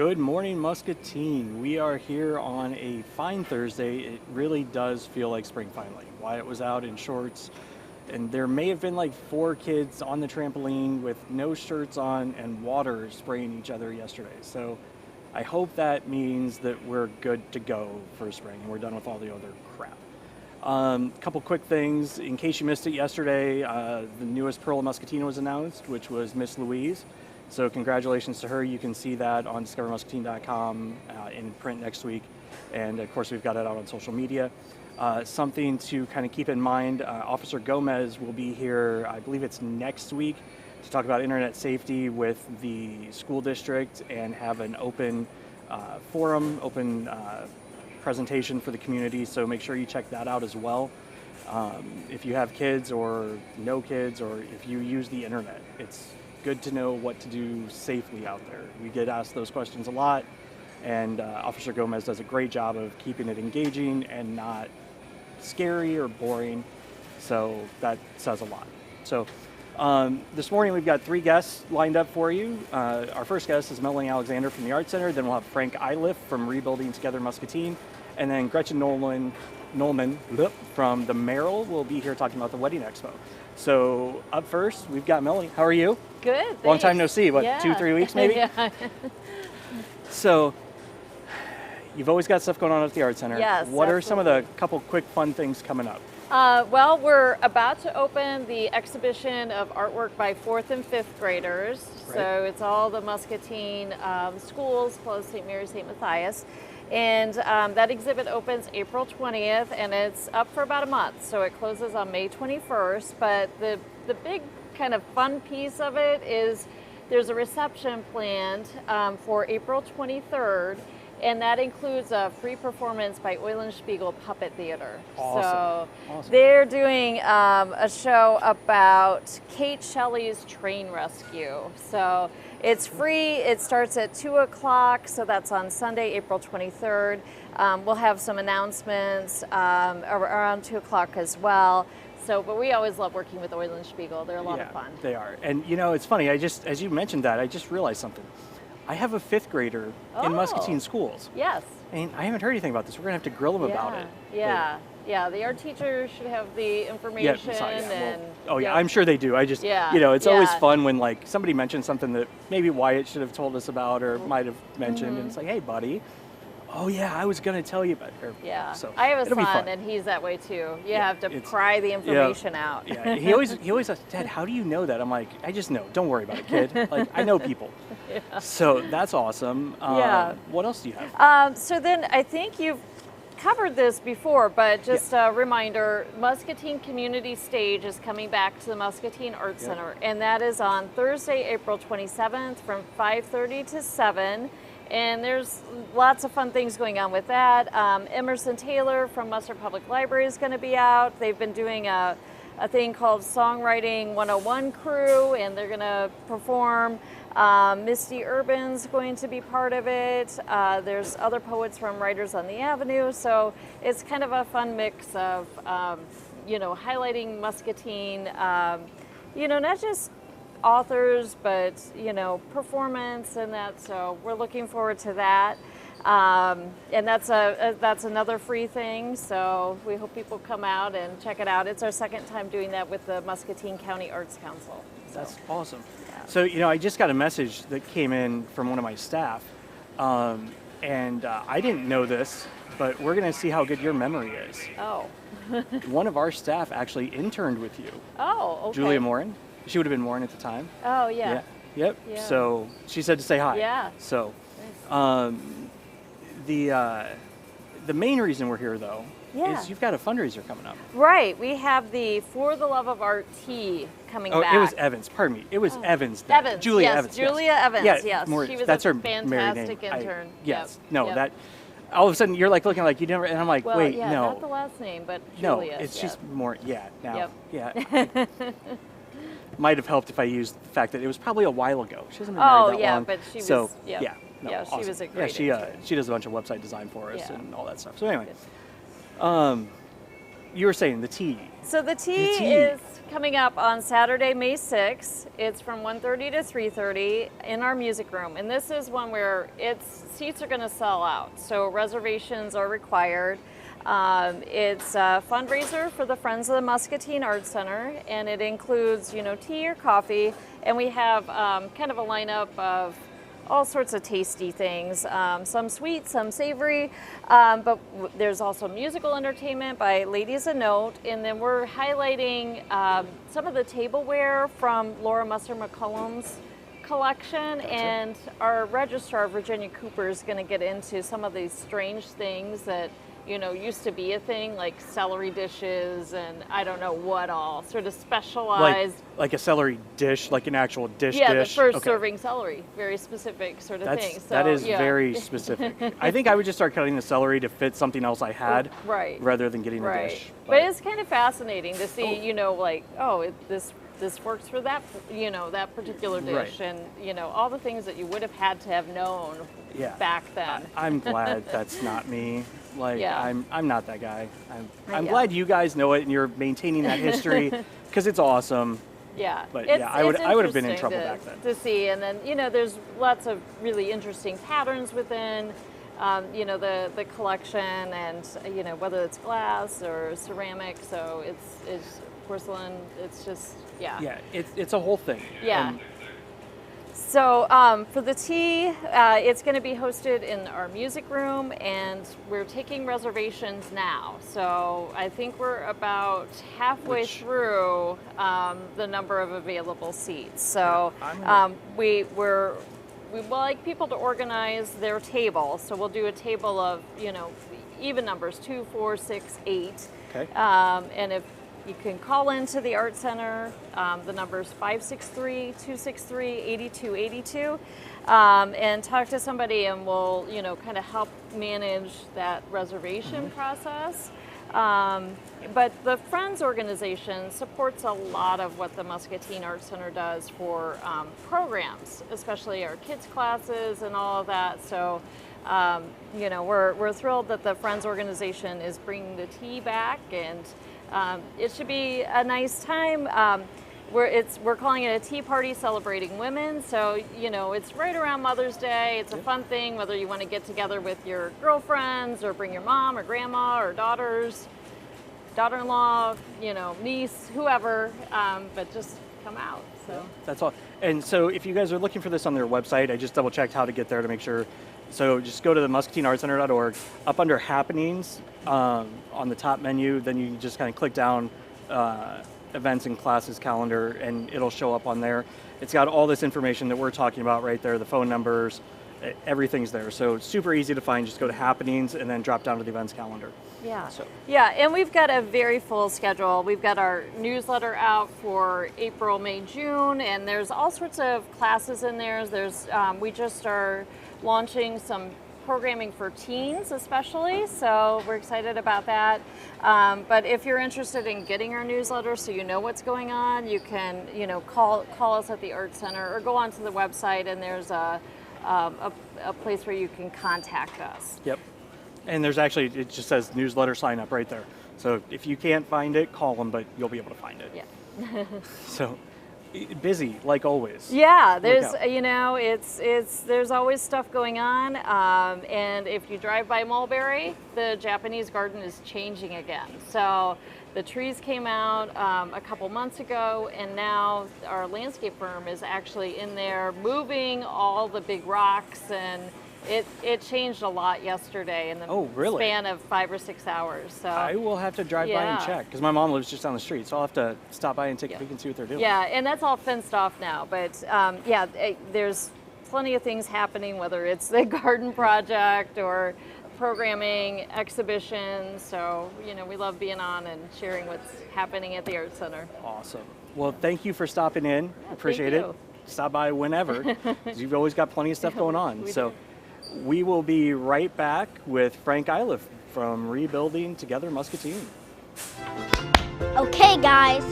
Good morning, Muscatine. We are here on a fine Thursday. It really does feel like spring finally. Wyatt was out in shorts, and there may have been like 4 kids on the trampoline with no shirts on and water spraying each other yesterday. So I hope that means that we're good to go for spring and we're done with all the other crap. Couple quick things. In case you missed it yesterday, the newest Pearl of Muscatine was announced, which was Miss Louise. So congratulations to her. You can see that on discovermuscatine.com in print next week. And of course, we've got it out on social media. Something to kind of keep in mind, Officer Gomez will be here, I believe it's next week, to talk about internet safety with the school district and have an open forum, open presentation for the community. So make sure you check that out as well. If you have kids or no kids, or if you use the internet, it's good to know what to do safely out there. We get asked those questions a lot, and Officer Gomez does a great job of keeping it engaging and not scary or boring, so that says a lot. So this morning we've got 3 guests lined up for you. Our first guest is Melanie Alexandar from the Art Center, then we'll have Frank Illiff from Rebuilding Together Muscatine, and then Gretchen Nollman from the Merrill will be here talking about the Wedding Expo. So up first, we've got Melanie. How are you? Good, thanks. Long time no see. What, yeah. 2-3 weeks maybe? Yeah. So you've always got stuff going on at the Art Center. Yes, What are some of the absolutely. couple quick fun things coming up? Well, we're about to open the exhibition of artwork by 4th and 5th graders. Right. So it's all the Muscatine schools, plus St. Mary, St. Matthias. And that exhibit opens April 20th, and it's up for about a month. So it closes on May 21st. But the big kind of fun piece of it is there's a reception planned for April 23rd. And that includes a free performance by Eulenspiegel Puppet Theater. Awesome. So they're doing a show about Kate Shelley's train rescue. So it's free. It starts at 2 o'clock. So that's on Sunday, April 23rd. We'll have some announcements around 2 o'clock as well. So, but we always love working with Eulenspiegel. They're a lot of fun. They are. And you know, it's funny. As you mentioned that, I just realized something. I have a 5th grader in Muscatine schools. Yes. And I haven't heard anything about this. We're going to have to grill them about it. Yeah, the art teachers should have the information. I'm sure they do. I just, it's always fun when like somebody mentions something that maybe Wyatt should have told us about or might have mentioned, and it's like, hey, buddy, oh yeah, I was going to tell you about it. Yeah, so I have a son, fun, and he's that way too. You have to pry the information out. Yeah, he always says, Dad, how do you know that? I'm like, I just know. Don't worry about it, kid. Like, I know people. So that's awesome. What else do you have? So then I think you've covered this before, but just a reminder, Muscatine Community Stage is coming back to the Muscatine Art Center, and that is on Thursday, April 27th from 5:30 to 7. And there's lots of fun things going on with that. Emerson Taylor from Mustard Public Library is going to be out. They've been doing a thing called Songwriting 101 Crew, and they're going to perform. Misty Urban's going to be part of it. There's other poets from Writers on the Avenue. So it's kind of a fun mix of, highlighting Muscatine, not just authors, but performance and that. So we're looking forward to that, and that's another free thing. So we hope people come out and check it out. It's our second time doing that with the Muscatine County Arts Council. So. That's awesome. Yeah. So I just got a message that came in from one of my staff, and I didn't know this, but we're going to see how good your memory is. Oh. One of our staff actually interned with you. Oh, okay. Julia Morin. She would have been Morin at the time. Oh, yeah. Yep. Yeah. So she said to say hi. Yeah. So the main reason we're here, though, is you've got a fundraiser coming up. Right. We have the For the Love of Art tea coming back. Oh, it was Evans. Pardon me. It was Evans. Evans. Julia yes, Evans. Julia Evans. Yes. Maurice. She was That's a her fantastic intern. Yes. No, that. All of a sudden, you're like looking like you never, and I'm like, well, wait, yeah, no. Not the last name, but No, Julia. it's just more. Yeah. Now. Yep. Yeah. Might have helped if I used the fact that it was probably a while ago. She hasn't been married that long. but she was. So, yeah. No, yeah, awesome. she was a great she does a bunch of website design for us and all that stuff. So anyway, you were saying the tea. So the tea is coming up on Saturday, May 6th. It's from 1:30 to 3:30 in our music room. And this is one where seats are going to sell out. So reservations are required. It's a fundraiser for the Friends of the Muscatine Art Center, and it includes, tea or coffee. And we have kind of a lineup of all sorts of tasty things, some sweet, some savory, but there's also musical entertainment by Ladies of Note, and then we're highlighting some of the tableware from Laura Musser McCullum's collection, and our registrar, Virginia Cooper, is going to get into some of these strange things that used to be a thing, like celery dishes and I don't know what all, sort of specialized. Like a celery dish, like an actual dish. Yeah, the first serving celery, very specific sort of thing. So, that is very specific. I think I would just start cutting the celery to fit something else I had, rather than getting the dish. But it's kind of fascinating to see, this works for that, that particular dish, and all the things that you would have had to have known back then. I'm glad that's not me. I'm not that guy. I'm glad you guys know it and you're maintaining that history because it's awesome. Yeah, but I would have been in trouble back then. To see, and then there's lots of really interesting patterns within. The collection, and whether it's glass or ceramic, so it's porcelain. It's just it's a whole thing. So for the tea, it's going to be hosted in our music room, and we're taking reservations now. So I think we're about halfway through the number of available seats. So we would like people to organize their table. So we'll do a table of even numbers, 2, 4, 6, 8. Okay. And if you can call into the Art Center. The number is 563-263-8282, and talk to somebody, and we'll kind of help manage that reservation process. But the Friends organization supports a lot of what the Muscatine Art Center does for programs, especially our kids classes and all of that. So we're thrilled that the Friends organization is bringing the tea back, and it should be a nice time. We're calling it a tea party celebrating women. So, it's right around Mother's Day. It's a fun thing, whether you want to get together with your girlfriends or bring your mom or grandma or daughter-in-law, niece, whoever, but just come out. So that's all. And so if you guys are looking for this on their website, I just double checked how to get there to make sure. So just go to the muscatineartcenter.org. Up under happenings on the top menu, then you just kind of click down events and classes calendar, and it'll show up on there. It's got all this information that we're talking about right there, the phone numbers, everything's there. So it's super easy to find. Just go to happenings and then drop down to the events calendar. And we've got a very full schedule. We've got our newsletter out for April, May, June, and there's all sorts of classes in there. We just are launching some programming for teens especially, so we're excited about that. But if you're interested in getting our newsletter so you know what's going on, you can call us at the Art Center or go onto the website, and there's a place where you can contact us. Yep. And there's actually, it just says newsletter sign up right there. So if you can't find it, call them, but you'll be able to find it. Yeah. So busy, like always. Yeah, there's there's always stuff going on, and if you drive by Mulberry, the Japanese garden is changing again. So the trees came out a couple months ago, and now our landscape firm is actually in there moving all the big rocks, and it changed a lot yesterday in the span of 5 or 6 hours. So I will have to drive by and check, because my mom lives just down the street, so I'll have to stop by and take a peek and see what they're doing. Yeah, and that's all fenced off now, but there's plenty of things happening, whether it's the garden project or programming, exhibitions. So we love being on and sharing what's happening at the Art Center. Awesome. Well, thank you for stopping in. Appreciate it. Stop by whenever, because you've always got plenty of stuff going on. We will be right back with Frank Illiff from Rebuilding Together Muscatine. Okay guys,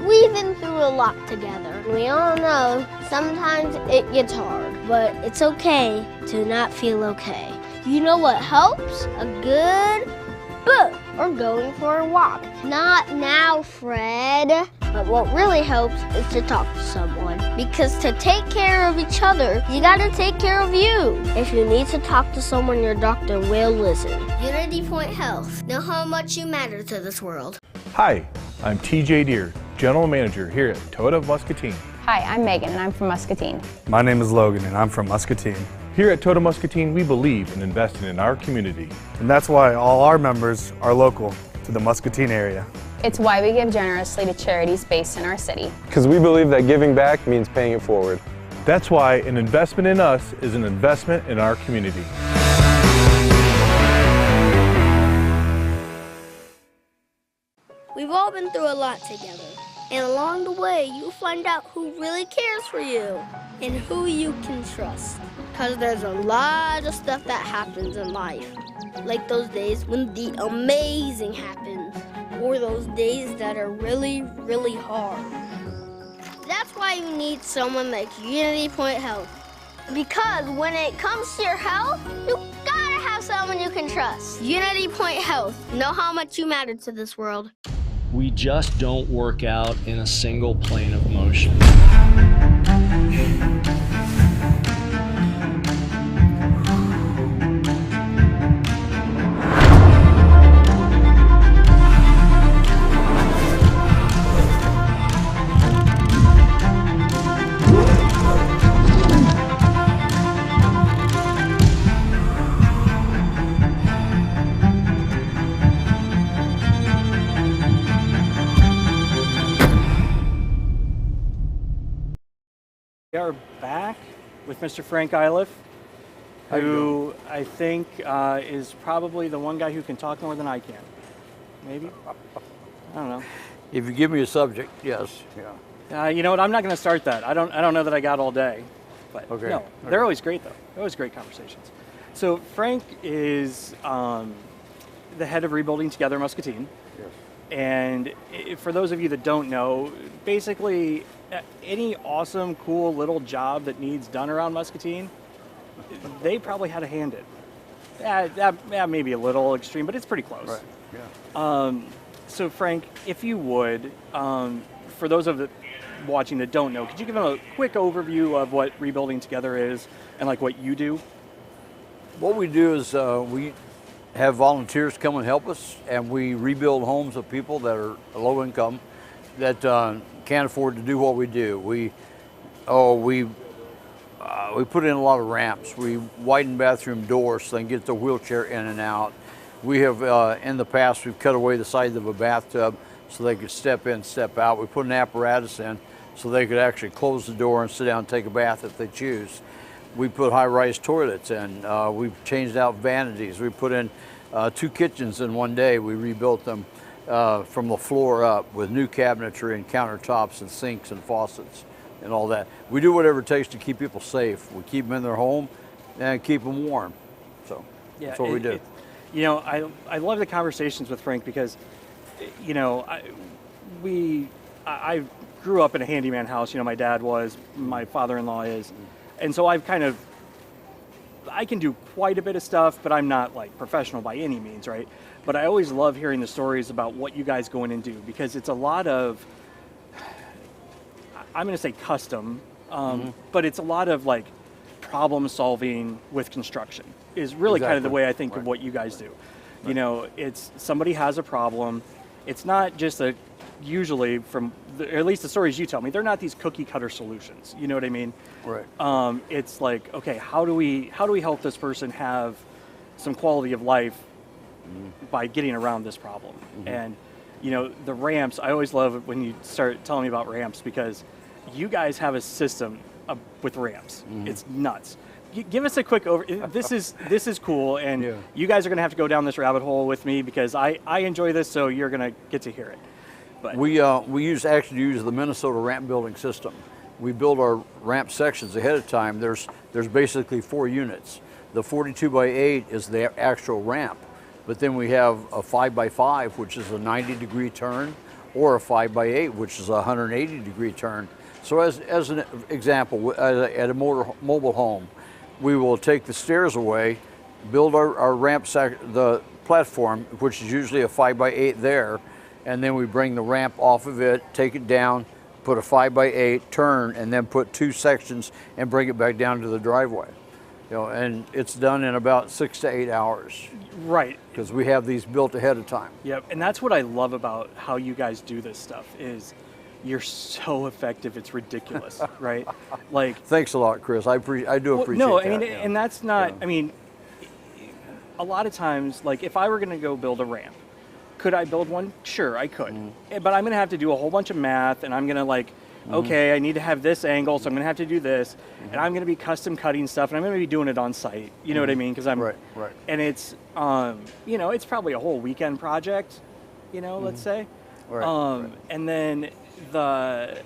we've been through a lot together. We all know sometimes it gets hard, but it's okay to not feel okay. You know what helps? A good book or going for a walk. Not now, Fred. But what really helps is to talk to someone. Because to take care of each other, you gotta take care of you. If you need to talk to someone, your doctor will listen. Unity Point Health. Know how much you matter to this world. Hi, I'm TJ Deere, General Manager here at Toyota of Muscatine. Hi, I'm Megan and I'm from Muscatine. My name is Logan and I'm from Muscatine. Here at Toyota Muscatine, we believe in investing in our community. And that's why all our members are local to the Muscatine area. It's why we give generously to charities based in our city. Because we believe that giving back means paying it forward. That's why an investment in us is an investment in our community. We've all been through a lot together. And along the way, you'll find out who really cares for you and who you can trust. Because there's a lot of stuff that happens in life. Like those days when the amazing happens. Or those days that are really, really hard. That's why you need someone like Unity Point Health. Because when it comes to your health, you gotta have someone you can trust. Unity Point Health. Know how much you matter to this world. We just don't work out in a single plane of motion. We are back with Mr. Frank Illiff, who I think is probably the one guy who can talk more than I can. Maybe? I don't know. If you give me a subject, yes. Yeah. You know what? I'm not going to start that. I don't know that I got all day. But Okay. no, they're always great though. They're always great conversations. So Frank is the head of Rebuilding Together Muscatine. Yes. And for those of you that don't know, basically any awesome, cool little job that needs done around Muscatine, they probably had a hand in. That may be a little extreme, but it's pretty close. Right. Yeah. So Frank, if you would, for those of the watching that don't know, could you give them a quick overview of what Rebuilding Together is and like what you do? What we do is we have volunteers come and help us, and we rebuild homes of people that are low income, that can't afford to do what we do. We put in a lot of ramps. We widen bathroom doors so they can get the wheelchair in and out. We have, in the past, we've cut away the sides of a bathtub so they could step in, step out. We put an apparatus in so they could actually close the door and sit down and take a bath if they choose. We put high-rise toilets in. We've changed out vanities. We put in 2 kitchens in one day. We rebuilt them from the floor up with new cabinetry and countertops and sinks and faucets and all that. We do whatever it takes to keep people safe. We keep them in their home and keep them warm. So Yeah, that's what we do. You know, I love the conversations with Frank because, you know, I grew up in a handyman house. You know, my dad was, my father-in-law is, and so I can do quite a bit of stuff, but I'm not like professional by any means, right? But I always love hearing the stories about what you guys go in and do, because it's a lot of, I'm going to say custom, but it's a lot of like problem solving with construction is really kind of the way I think of what you guys do. You know, it's somebody has a problem. It's not just usually from, at least the stories you tell me, they're not these cookie cutter solutions. You know what I mean? Right. It's like, okay, how do we help this person have some quality of life by getting around this problem? And, you know, the ramps, I always love it when you start telling me about ramps, because you guys have a system with ramps. It's nuts. Give us a quick overview. This is cool, and you guys are going to have to go down this rabbit hole with me, because I enjoy this, so you're going to get to hear it. But we actually use the Minnesota ramp building system. We build our ramp sections ahead of time. There's basically 4 units. The 42 by 8 is the actual ramp, but then we have a 5 by 5, which is a 90-degree turn, or a 5 by 8, which is a 180-degree turn. So as an example, at a mobile home, we will take the stairs away, build our ramp the platform, which is usually a 5x8 there, and then we bring the ramp off of it, take it down, put a 5x8, turn, and then put 2 sections and bring it back down to the driveway. You know, and it's done in about 6 to 8 hours. Right. Because we have these built ahead of time. Yep, and that's what I love about how you guys do this stuff is you're so effective, it's ridiculous, right? Like, thanks a lot, Chris. I do appreciate that. No, I mean, and that's not, I mean, a lot of times, like if I were going to go build a ramp, could I build one? Sure, I could. But I'm going to have to do a whole bunch of math, and I'm going to like, okay, I need to have this angle, so I'm going to have to do this, and I'm going to be custom cutting stuff, and I'm going to be doing it on site. You know what I mean? Because I'm right. And it's, you know, it's probably a whole weekend project. You know, let's say. Right. And then the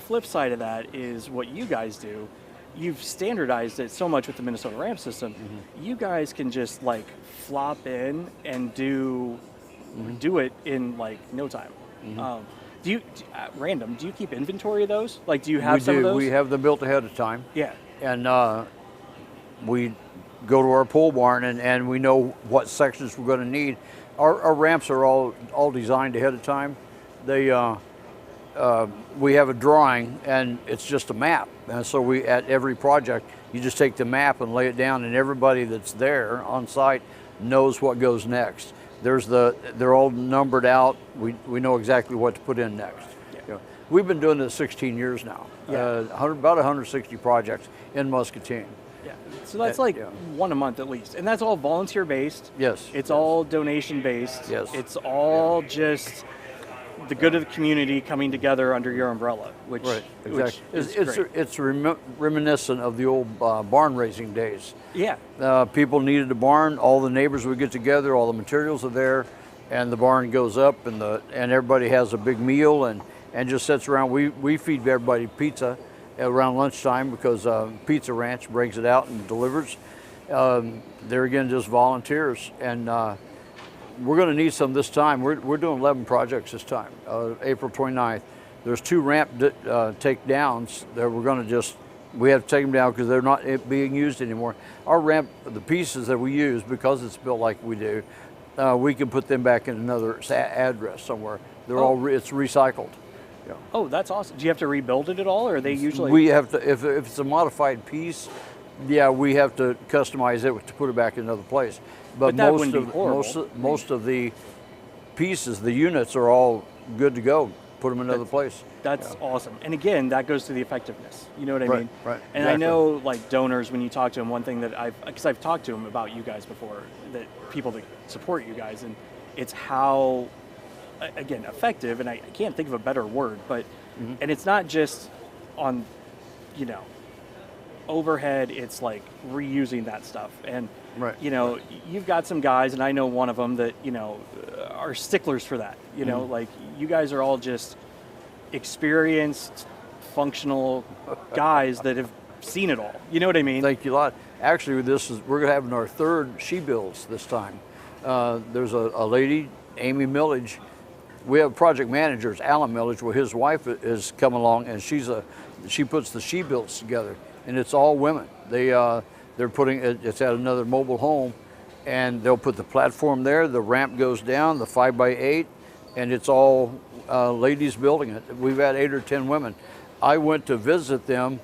flip side of that is what you guys do. You've standardized it so much with the Minnesota ramp system. You guys can just like flop in and do it in like no time. Do you keep inventory of those? Like, do you have some of those? We have them built ahead of time. Yeah. And we go to our pole barn and we know what sections we're going to need. Our ramps are all designed ahead of time. They we have a drawing and it's just a map. And so we, at every project, you just take the map and lay it down, and everybody that's there on site knows what goes next. They're all numbered out. We know exactly what to put in next. Yeah. You know, we've been doing this 16 years now. Yeah. About 160 projects in Muscatine. Yeah. So that's like one a month at least, and that's all volunteer based. Yes. It's all donation based. Yes. It's all just the good of the community coming together under your umbrella, which Exactly. Which is great. It's reminiscent of the old barn raising days. Yeah. People needed a barn. All the neighbors would get together. All the materials are there, and the barn goes up, and everybody has a big meal and just sits around. We feed everybody pizza around lunchtime because Pizza Ranch brings it out and delivers. They're again just volunteers, and we're going to need some this time. We're doing 11 projects this time. April 29th. There's 2 ramp takedowns that we have to take them down because they're not being used anymore. Our ramp, the pieces that we use, because it's built like we do, we can put them back in another address somewhere. It's recycled. Yeah. Oh, that's awesome. Do you have to rebuild it at all, or are they usually? We have to, if it's a modified piece, we have to customize it to put it back in another place. But that most wouldn't be horrible. most of the pieces, the units are all good to go. Put them in another place. That's awesome. And again, that goes to the effectiveness. You know what I mean? Right. And I know, like donors, when you talk to them, one thing that I've talked to them about you guys before, that people that support you guys, and it's how, again, effective. And I can't think of a better word, but and it's not just on, you know, overhead. It's like reusing that stuff. And you know, you've got some guys, and I know one of them that, you know, are sticklers for that. You know, like you guys are all just experienced, functional guys that have seen it all. You know what I mean? Thank you a lot. Actually, we're going to have our 3rd she builds this time. There's a lady, Amy Millage. We have project managers, Alan Millage. Well, his wife has come along, and she puts the she builds together, and it's all women. They're putting it's at another mobile home, and they'll put the platform there. The ramp goes down, the 5x8, and it's all ladies building it. We've had 8 or 10 women. I went to visit them,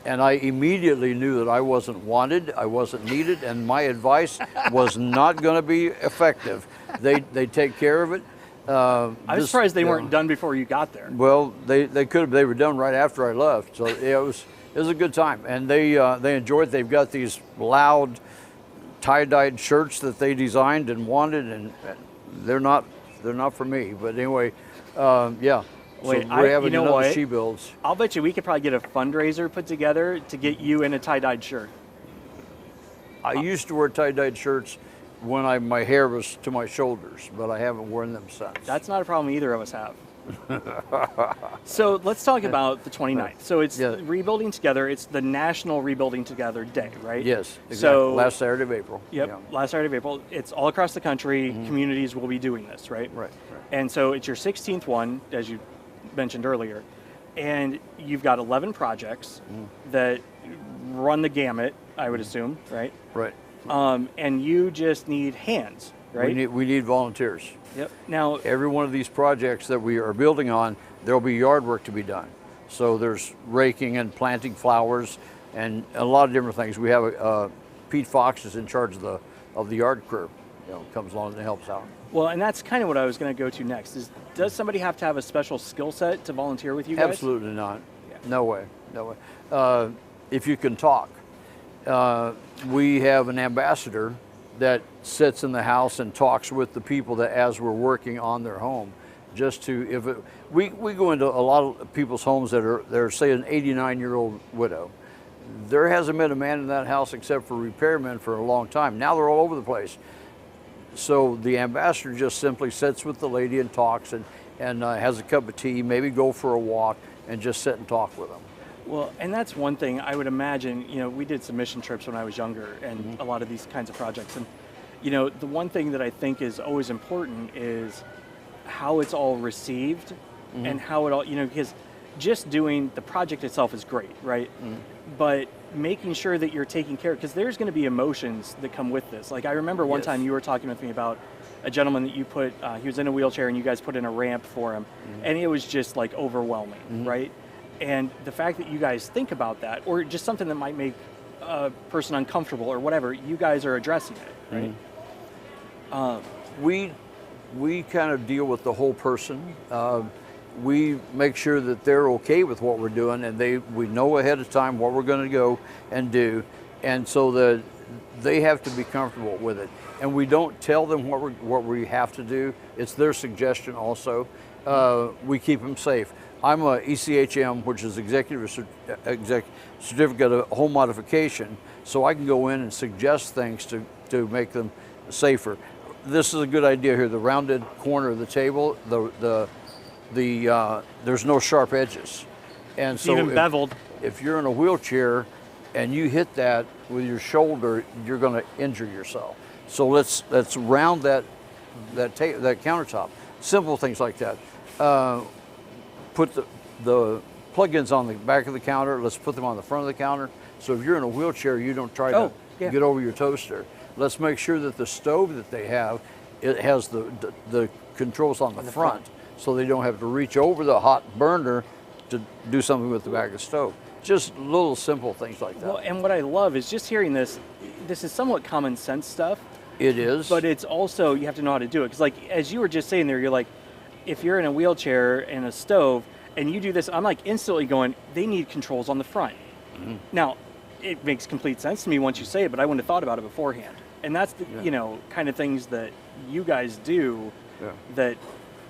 and I immediately knew that I wasn't wanted, I wasn't needed, and my advice was not going to be effective. They take care of it. I'm surprised they weren't done before you got there. Well, they could have. They were done right after I left. So it was a good time, and they enjoyed it. They've got these loud tie-dyed shirts that they designed and wanted, and they're not for me. But anyway, yeah. Wait, so we're having you know another what? she builds. I'll bet you we could probably get a fundraiser put together to get you in a tie-dyed shirt. I used to wear tie-dyed shirts when my hair was to my shoulders, but I haven't worn them since. That's not a problem either of us have. So let's talk about the 29th. So it's Rebuilding Together. It's the National Rebuilding Together Day, right? Yes, exactly. So last Saturday of April. Yep, last Saturday of April. It's all across the country. Communities will be doing this, right? Right. And so it's your 16th one, as you mentioned earlier, and you've got 11 projects that run the gamut, I would assume, right? Right. And you just need hands, right? We need volunteers. Yep. Now, Every one of these projects that we are building on, there'll be yard work to be done. So there's raking and planting flowers and a lot of different things. We have Pete Fox is in charge of the yard crew. Comes along and helps out. well, and that's kind of what I was going to go to next. Is does somebody have to have a special skill set to volunteer with you guys? Absolutely not. No way. No way. If you can talk, we have an ambassador that sits in the house and talks with the people that as we're working on their home. Just to, we go into a lot of people's homes that are say an 89-year-old widow. There hasn't been a man in that house except for repairmen for a long time. Now they're all over the place. So the ambassador just simply sits with the lady and talks and has a cup of tea, maybe go for a walk and just sit and talk with them. Well, and that's one thing I would imagine, we did some mission trips when I was younger and a lot of these kinds of projects. And, the one thing that I think is always important is how it's all received and how it all, because just doing the project itself is great, right? But making sure that you're taking care, because there's going to be emotions that come with this. Like I remember one time you were talking with me about a gentleman that you put, he was in a wheelchair and you guys put in a ramp for him, and it was just like overwhelming, right? And the fact that you guys think about that, or just something that might make a person uncomfortable or whatever, you guys are addressing it, right? We kind of deal with the whole person. We make sure that they're okay with what we're doing, and we know ahead of time what we're going to go and do, and so that they have to be comfortable with it. And we don't tell them what we have to do. It's their suggestion also. We keep them safe. I'm a ECHM, which is Executive Certificate of Home Modification, so I can go in and suggest things to make them safer. This is a good idea here. The rounded corner of the table, there's no sharp edges, and so even beveled. If you're in a wheelchair and you hit that with your shoulder, you're going to injure yourself. So let's round that countertop. Simple things like that. Put the plug-ins on the back of the counter. Let's put them on the front of the counter. So if you're in a wheelchair, you don't try to get over your toaster. Let's make sure that the stove that they have, it has the controls on the front, so they don't have to reach over the hot burner to do something with the back of the stove. Just little simple things like that. Well, and what I love is just hearing this is somewhat common sense stuff. It is. But it's also, you have to know how to do it. Because like, as you were just saying there, you're like, if you're in a wheelchair and a stove and you do this, I'm like instantly going, they need controls on the front. Now, it makes complete sense to me once you say it, but I wouldn't have thought about it beforehand. And that's the, kind of things that you guys do that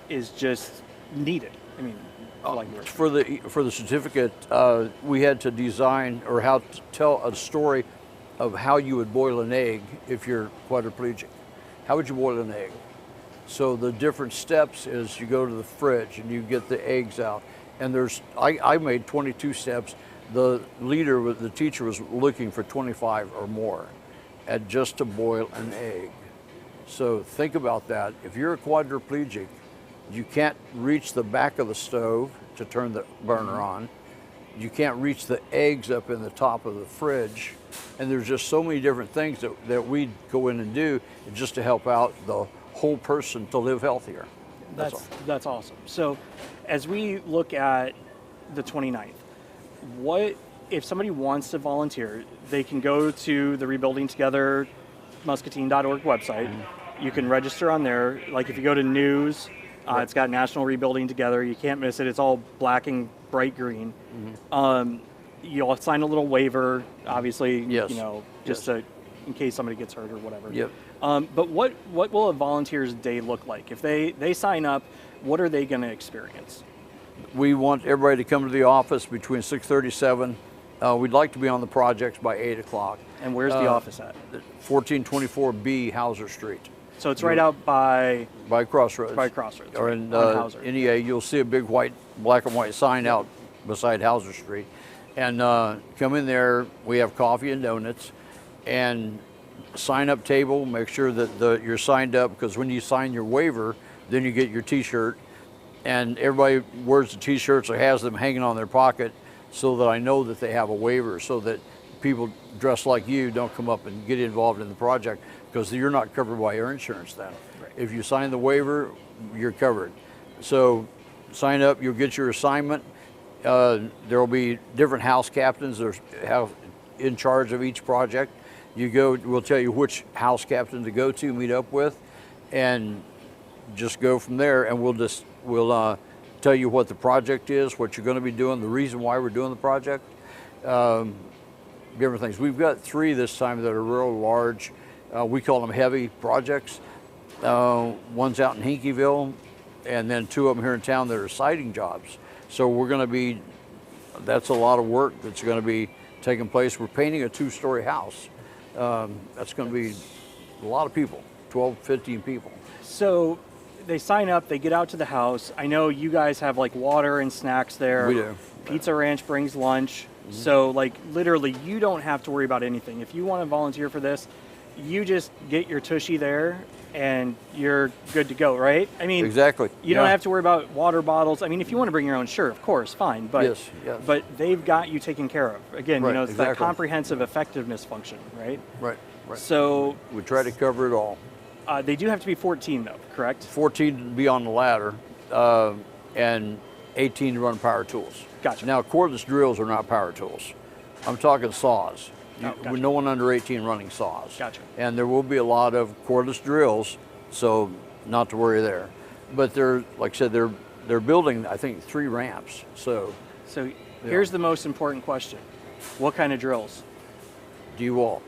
is just needed. I mean, for the certificate, we had to design or how to tell a story of how you would boil an egg if you're quadriplegic. How would you boil an egg? So the different steps is you go to the fridge and you get the eggs out. And I made 22 steps. The teacher was looking for 25 or more just to boil an egg. So think about that. If you're a quadriplegic, you can't reach the back of the stove to turn the burner on. You can't reach the eggs up in the top of the fridge. And there's just so many different things that we go in and do just to help out the whole person to live healthier. That's awesome. So as we look at the 29th, what if somebody wants to volunteer? They can go to the Rebuilding Together Muscatine.org website. You can register on there. Like if you go to news, it's got National Rebuilding Together. You can't miss it. It's all black and bright green. You'll sign a little waiver, obviously, just in case somebody gets hurt or whatever. But what will a volunteer's day look like? If they sign up, what are they going to experience? We want everybody to come to the office between 6:37. We'd like to be on the projects by 8 o'clock. And where's the office at? 1424B Hauser Street. So it's right out by Crossroads. By Crossroads. Or in NEA, you'll see a big black and white sign out beside Hauser Street. And come in there. We have coffee and donuts, and sign up table. Make sure that you're signed up, because when you sign your waiver, then you get your T-shirt. And everybody wears the T-shirts or has them hanging on their pocket, so that I know that they have a waiver, so that people dressed like you don't come up and get involved in the project because you're not covered by your insurance then. Right. If you sign the waiver, you're covered. So sign up, you'll get your assignment. There will be different house captains that have in charge of each project. You go, we'll tell you which house captain to go to, meet up with, and just go from there. And we'll tell you what the project is, what you're going to be doing, the reason why we're doing the project, different things. We've got 3 this time that are real large. We call them heavy projects. One's out in Hinkieville, and then 2 of them here in town that are siding jobs. So we're going to be, that's a lot of work that's going to be taking place. We're painting a 2-story house. That's going to be a lot of people, 12, 15 people. So they sign up, they get out to the house. I know you guys have like water and snacks there. We do. Pizza Ranch brings lunch. So like literally you don't have to worry about anything. If you want to volunteer for this, you just get your tushy there and you're good to go, right? I mean, exactly. You don't have to worry about water bottles. I mean, if you want to bring your own, sure, of course, fine. But yes. But they've got you taken care of. Again, right, you know, it's exactly. that comprehensive effectiveness function, right? Right. So we try to cover it all. They do have to be 14 though, correct? 14 to be on the ladder, and 18 to run power tools. Gotcha. Now, cordless drills are not power tools. I'm talking saws. Gotcha. No one under 18 running saws. Gotcha. And there will be a lot of cordless drills, so not to worry there. But they're, like I said, they're building, I think, 3 ramps. So here's the most important question: what kind of drills? DeWalt,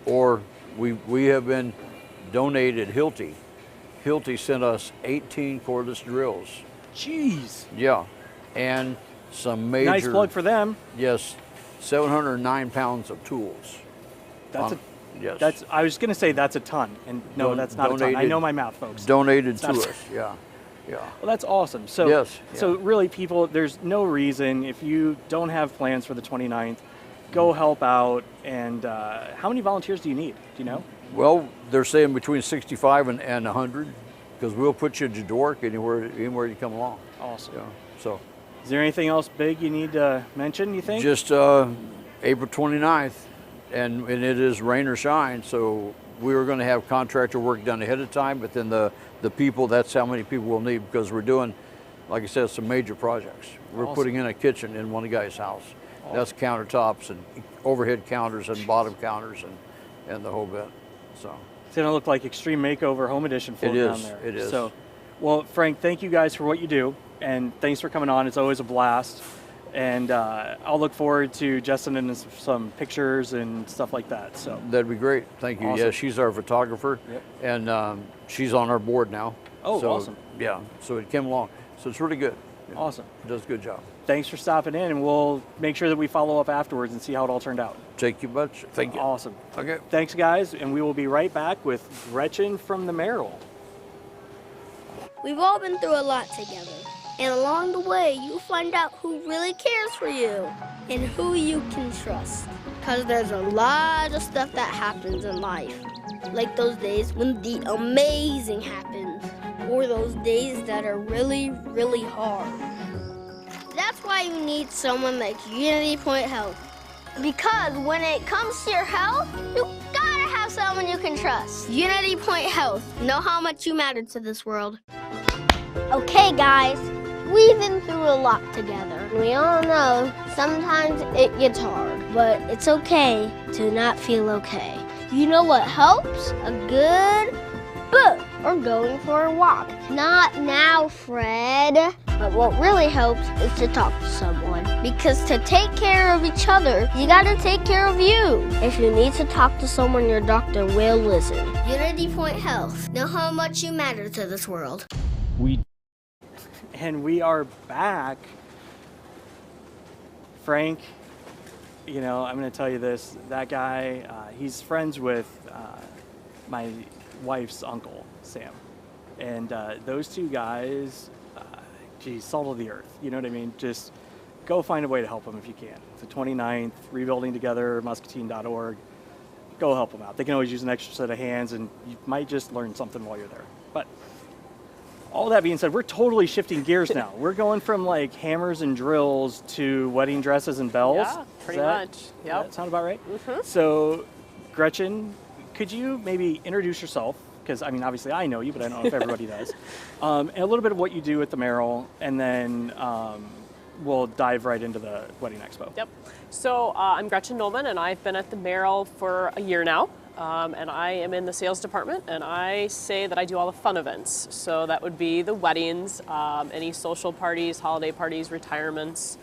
or we have been donated Hilti. Hilti sent us 18 cordless drills. Jeez. Yeah, and some major. Nice plug for them. Yes, 709 pounds of tools. Yes. I was going to say that's a ton, and no, that's not donated, a ton. I know my math, folks. Donated to us. Yeah. Well, that's awesome. So yes. So really, people, there's no reason if you don't have plans for the 29th, go help out. And how many volunteers do you need? Do you know? Well, they're saying between 65 and 100, because we'll put you at your door anywhere you come along. Awesome. Yeah. So, is there anything else big you need to mention, you think? Just April 29th, and it is rain or shine, so we were going to have contractor work done ahead of time, but then the people, that's how many people we'll need, because we're doing, like I said, some major projects. We're awesome. Putting in a kitchen in one guy's house. Awesome. That's countertops and overhead counters and bottom counters and the whole bit. So it's going to look like Extreme Makeover Home Edition floating down there. It is. So, well, Frank, thank you guys for what you do, and thanks for coming on. It's always a blast, and I'll look forward to just sending some pictures and stuff like that. So that'd be great. Thank you. Awesome. Yeah, she's our photographer, yep. And she's on our board now. Oh, so, awesome. Yeah, so it came along. So it's really good. Yeah. Awesome. It does a good job. Thanks for stopping in, and we'll make sure that we follow up afterwards and see how it all turned out. Thank you much. Thank you. Awesome. Okay. Thanks, guys, and we will be right back with Gretchen from the Merrill. We've all been through a lot together, and along the way, you'll find out who really cares for you and who you can trust. Because there's a lot of stuff that happens in life, like those days when the amazing happens, or those days that are really, really hard. That's why you need someone like Unity Point Health. Because when it comes to your health, you gotta have someone you can trust. Unity Point Health. Know how much you matter to this world. Okay, guys, we've been through a lot together. We all know sometimes it gets hard, but it's okay to not feel okay. You know what helps? A good book or going for a walk. Not now, Fred. But what really helps is to talk to someone. Because to take care of each other, you gotta take care of you. If you need to talk to someone, your doctor will listen. Unity Point Health. Know how much you matter to this world. And we are back. Frank, you know, I'm going to tell you this. That guy, he's friends with my wife's uncle, Sam. And those two guys, geez, salt of the earth. You know what I mean? Just go find a way to help them if you can. It's the 29th, Rebuilding Together, Muscatine.org. Go help them out. They can always use an extra set of hands, and you might just learn something while you're there. But all that being said, we're totally shifting gears now. We're going from like hammers and drills to wedding dresses and bells. Yeah, pretty much. Does Yep. that sound about right? Mm-hmm. So, Gretchen, could you maybe introduce yourself? Because, I mean, obviously I know you, but I don't know if everybody does. And a little bit of what you do at the Merrill, and then we'll dive right into the Wedding Expo. Yep. So I'm Gretchen Nollman, and I've been at the Merrill for a year now. And I am in the sales department, and I say that I do all the fun events. So that would be the weddings, any social parties, holiday parties, retirements,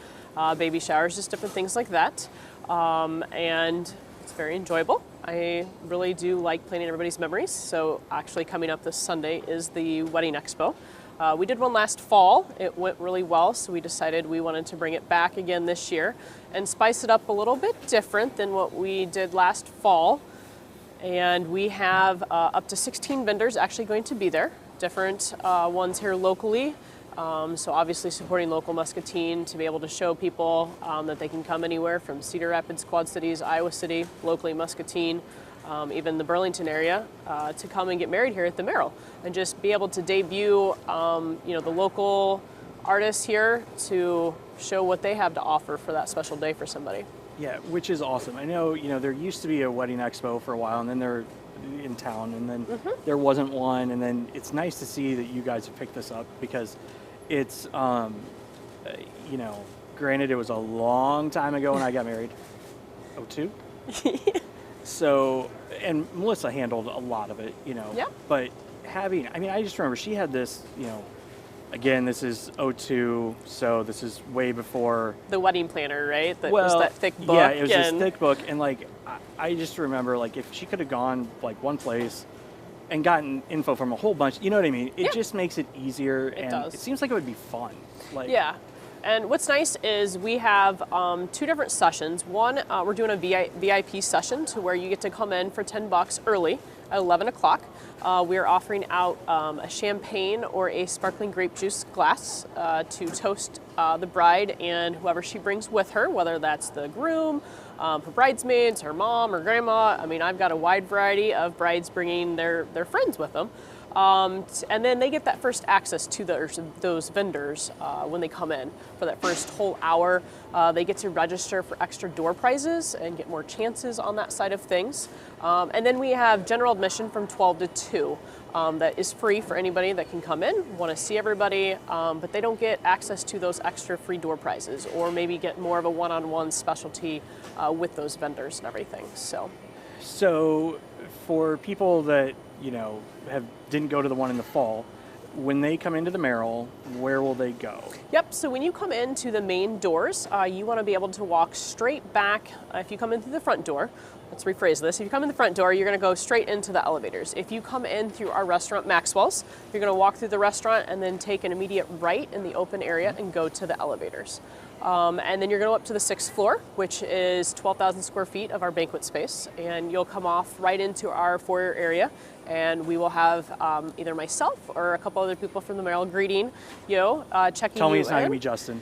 baby showers, just different things like that. And it's very enjoyable. I really do like planning everybody's memories. So actually coming up this Sunday is the Wedding Expo. We did one last fall. It went really well, so we decided we wanted to bring it back again this year and spice it up a little bit different than what we did last fall. And we have up to 16 vendors actually going to be there, different ones here locally. So obviously supporting local Muscatine to be able to show people that they can come anywhere from Cedar Rapids, Quad Cities, Iowa City, locally Muscatine, even the Burlington area, to come and get married here at the Merrill and just be able to debut the local artists here to show what they have to offer for that special day for somebody. Yeah, which is awesome. I know, there used to be a Wedding Expo for a while, and then they're in town, and then there wasn't one, and then it's nice to see that you guys have picked this up because it's, granted it was a long time ago when I got married, 2002? So, and Melissa handled a lot of it, Yeah. but I just remember she had this, again, this is 2002, so this is way before The wedding planner, right? That was that thick book. Yeah, it was this thick book, and I just remember if she could have gone one place and gotten info from a whole bunch, you know what I mean? It just makes it easier, and does. it seems like it would be fun. Yeah. And what's nice is we have 2 different sessions. One, we're doing a VIP session to where you get to come in for $10 early at 11 o'clock. We are offering out a champagne or a sparkling grape juice glass to toast the bride and whoever she brings with her, whether that's the groom, her bridesmaids, her mom, or grandma. I mean, I've got a wide variety of brides bringing their friends with them. And then they get that first access to those vendors when they come in for that first whole hour. They get to register for extra door prizes and get more chances on that side of things. And then we have general admission from 12 to 2 that is free for anybody that can come in, want to see everybody, but they don't get access to those extra free door prizes or maybe get more of a one-on-one specialty with those vendors and everything. So for people that, didn't go to the one in the fall, when they come into the Merrill, where will they go? Yep, so when you come into the main doors, you want to be able to walk straight back. If you come in through the front door, let's rephrase this. If you come in the front door, you're going to go straight into the elevators. If you come in through our restaurant, Maxwell's, you're going to walk through the restaurant and then take an immediate right in the open area and go to the elevators. And then you're going to go up to the 6th floor, which is 12,000 square feet of our banquet space. And you'll come off right into our foyer area. And we will have either myself or a couple other people from the Merrill greeting you, checking you in. Tell me it's not going to be Justin.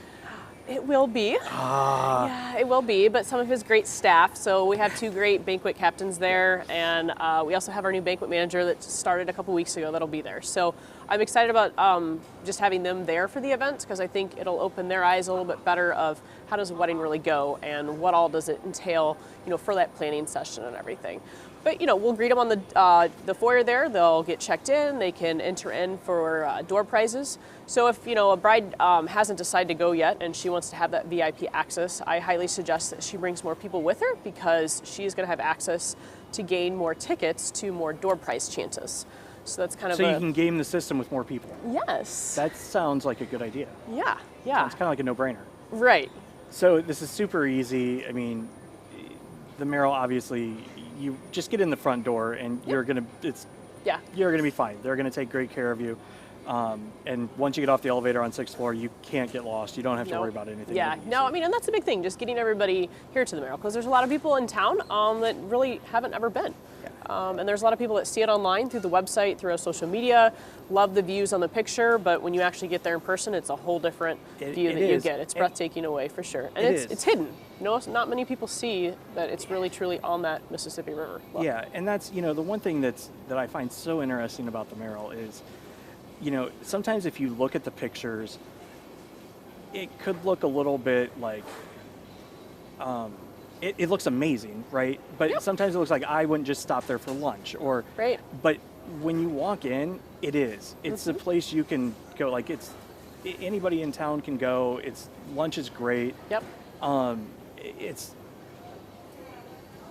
It will be. Yeah, it will be, but some of his great staff. So we have 2 great banquet captains there, and we also have our new banquet manager that started a couple weeks ago that'll be there. So I'm excited about just having them there for the event because I think it'll open their eyes a little bit better of how does a wedding really go and what all does it entail, for that planning session and everything. But we'll greet them on the foyer there. They'll get checked in. They can enter in for door prizes. So if a bride hasn't decided to go yet and she wants to have that VIP access, I highly suggest that she brings more people with her because she's going to have access to gain more tickets to more door prize chances. So that's kind of you can game the system with more people. Yes. That sounds like a good idea. Yeah. It's kind of like a no-brainer. Right. So this is super easy. I mean, the Merrill, obviously, you just get in the front door and you're gonna be fine. They're gonna take great care of you. And once you get off the elevator on 6th floor, you can't get lost. You don't have to worry about anything. Yeah, no, I mean, and that's the big thing, just getting everybody here to the Merrill, because there's a lot of people in town that really haven't ever been. And there's a lot of people that see it online through the website, through our social media, love the views on the picture, but when you actually get there in person, it's a whole different view that you get. It's breathtaking away for sure. And it's hidden. Not many people see that it's really truly on that Mississippi River. Yeah, and that's, the one thing that I find so interesting about the Merrill is you know, sometimes if you look at the pictures, it could look a little bit like, it looks amazing, right? But sometimes it looks like I wouldn't just stop there for lunch, or, Right. but when you walk in, it's a place you can go, like anybody in town can go. Lunch is great. Yep.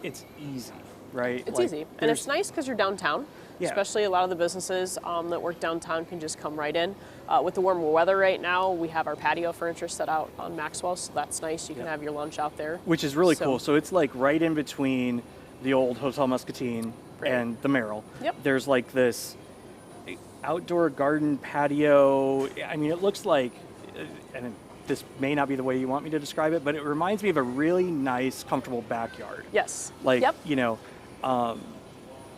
It's easy, right? It's Like, easy, and it's nice because you're downtown. Yeah. Especially a lot of the businesses that work downtown can just come right in. With the warmer weather right now, we have our patio furniture set out on Maxwell, so that's nice. You can have your lunch out there. Which is really cool. So it's like right in between the old Hotel Muscatine and the Merrill. Yep. There's like this outdoor garden patio. I mean, it looks like, and this may not be the way you want me to describe it, but it reminds me of a really nice, comfortable backyard. Yes. Like, you know,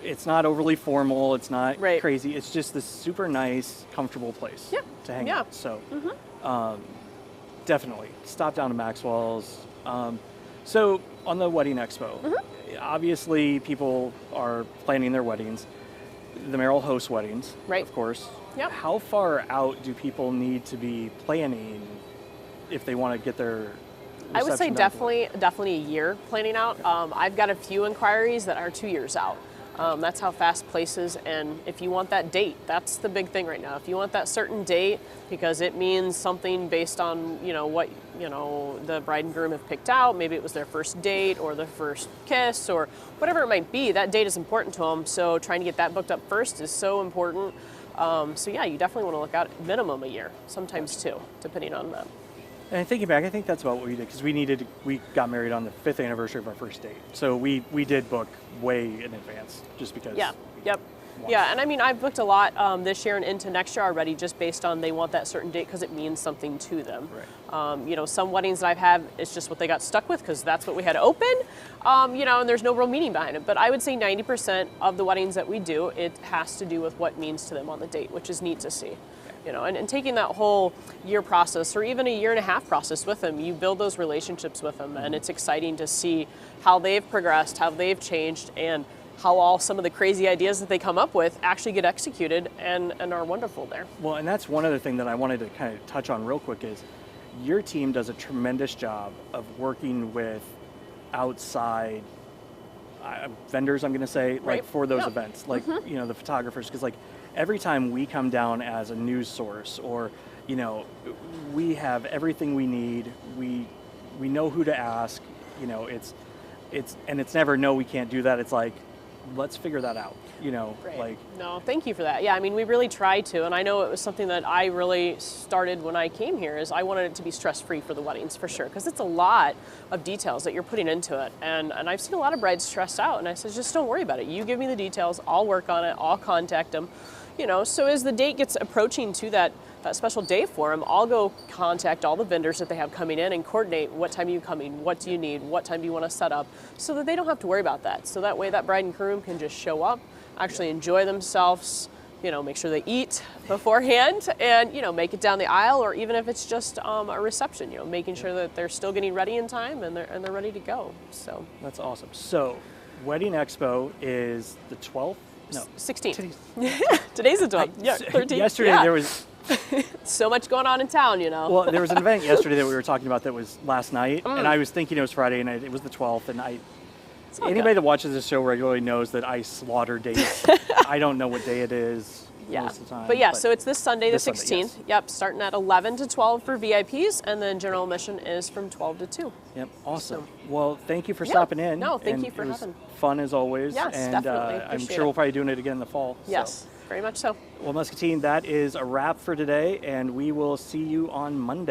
it's not overly formal. It's not crazy. It's just this super nice, comfortable place to hang out. So definitely stop down to Maxwell's. So on the Wedding Expo, obviously people are planning their weddings. The Merrill hosts weddings, of course. Yep. How far out do people need to be planning if they want to get their I would say reception done? definitely a year planning out. I've got a few inquiries that are 2 years out. That's how fast places, and if you want that date, that's the big thing right now. If you want that certain date, because it means something based on, you know, what, you know, the bride and groom have picked out, maybe it was their first date or their first kiss or whatever it might be, that date is important to them. So trying to get that booked up first is so important. So yeah, you definitely want to look out at minimum a year, sometimes two, depending on that. And thinking back, I think that's about what we did, because we got married on the 5th anniversary of our first date. So we did book way in advance, just because. Yeah, yep. Yeah, and I mean, I've booked a lot this year and into next year already, just based on they want that certain date because it means something to them. Right. You know, some weddings that I've had, it's just what they got stuck with because that's what we had open, you know, and there's no real meaning behind it. But I would say 90% of the weddings that we do, it has to do with what means to them on the date, which is neat to see. You know, and taking that whole year process or even a year and a half process with them, you build those relationships with them, and it's exciting to see how they've progressed, how they've changed, and how all some of the crazy ideas that they come up with actually get executed and are wonderful there. Well, and that's one other thing that I wanted to kind of touch on real quick is your team does a tremendous job of working with outside vendors, I'm going to say, like for those events, like, you know, the photographers, because like every time we come down as a news source or, you know, we have everything we need, we know who to ask, you know, it's never, no, we can't do that. It's like, let's figure that out, you know, like. No, thank you for that. Yeah, I mean, we really tried to, and I know it was something that I really started when I came here, is I wanted it to be stress-free for the weddings, for sure, because it's a lot of details that you're putting into it, and I've seen a lot of brides stressed out, and I said, just don't worry about it. You give me the details, I'll work on it, I'll contact them, you know, so as the date gets approaching to that special day for them, I'll go contact all the vendors that they have coming in and coordinate what time are you coming, what do you need, what time do you want to set up, so that they don't have to worry about that. So that way that bride and groom can just show up, actually enjoy themselves, you know, make sure they eat beforehand and, you know, make it down the aisle, or even if it's just a reception, you know, making sure that they're still getting ready in time and they're ready to go. So that's awesome. So Wedding Expo is the 12th? No. 16th. Today's the 12th. Yeah, 13th. Yesterday there was so much going on in town, you know. Well, there was an event yesterday that we were talking about that was last night, and I was thinking it was Friday, and it was the 12th, and anybody that watches this show regularly knows that I slaughter dates. I don't know what day it is most of the time. But yeah, so it's this Sunday, the 16th. Sunday, yes. Yep, starting at 11 to 12 for VIPs, and then general admission is from 12 to 2. Yep, awesome. Well, thank you for stopping in. No, thank you for having. Fun as always. Yes, and definitely. I'm sure we'll probably doing it again in the fall. Yes, very much so. Well, Muscatine, that is a wrap for today, and we will see you on Monday.